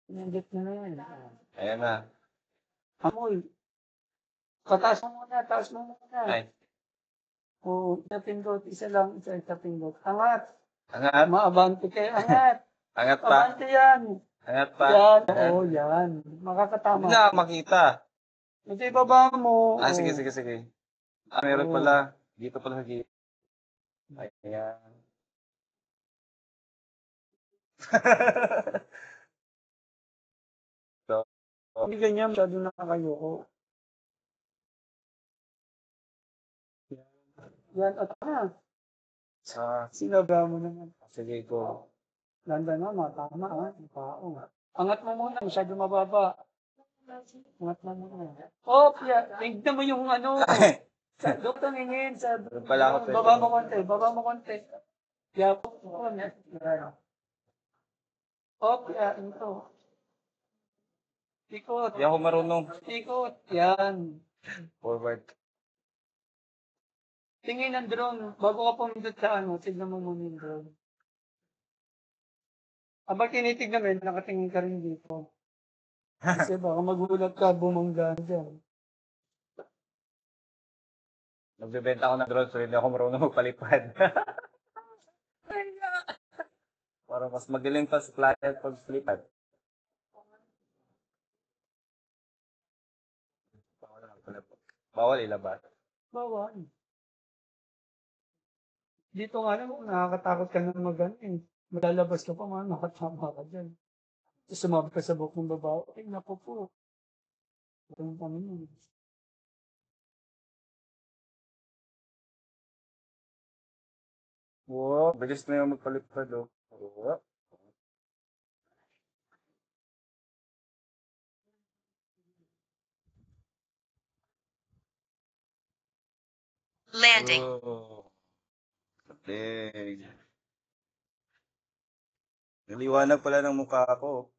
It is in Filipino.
Pinindot mo na yan. Ayan na. Amoy. Pataas mo muna, taas mo muna. Ay. Oo, isa pindot, isa lang, isa pindot. Angat. Angat. Maabante kayo, angat. Angat pa. Abante yan. Angat pa. Yan, oo, yan. Makakatama. Hindi na makita. Ito ibaba mo. Ah, sige, sige, sige. Ah, meron pala. Dito pala sa gilid. Ayan. So, Hindi ganyan, masyado nakakayoko. Yan, at na. Sinabra mo naman. sige ko. Landa na, matama ha. Pao. Angat mo muna, masyado mababa. Angat mo muna. Oh, tignan mo yung ano. Sa doon tumingin. Pala ako Baba mo konti, baba mo konti. Kaya po, ito. Ikot. Hindi ako marunong. Ikot. Yan. Forward. Tingin ng drone. Bago ka pumindot sa ano, tignan mo muna yung drone. Abang tinitignan mo, nakatingin ka rin dito. Kasi baka magulat ka, bumangga dyan. Nagbebenta ako ng drone so hindi ako marunong magpalipad. Para mas magaling pa sa client pag lipad. Bawal ilabas. Bawal. Dito nga lang, nakakatakot ka na mag-ano eh. Maglalabas ka pa, nakatama ka dyan. Tapos sumabot ka sa buhok ng babae. Ay, naku po. Ito kami nun. Wow, bilis na yung magpalipad oh. Wow. Landing. Oh. Galing. Naliwanag pala ng mukha ko.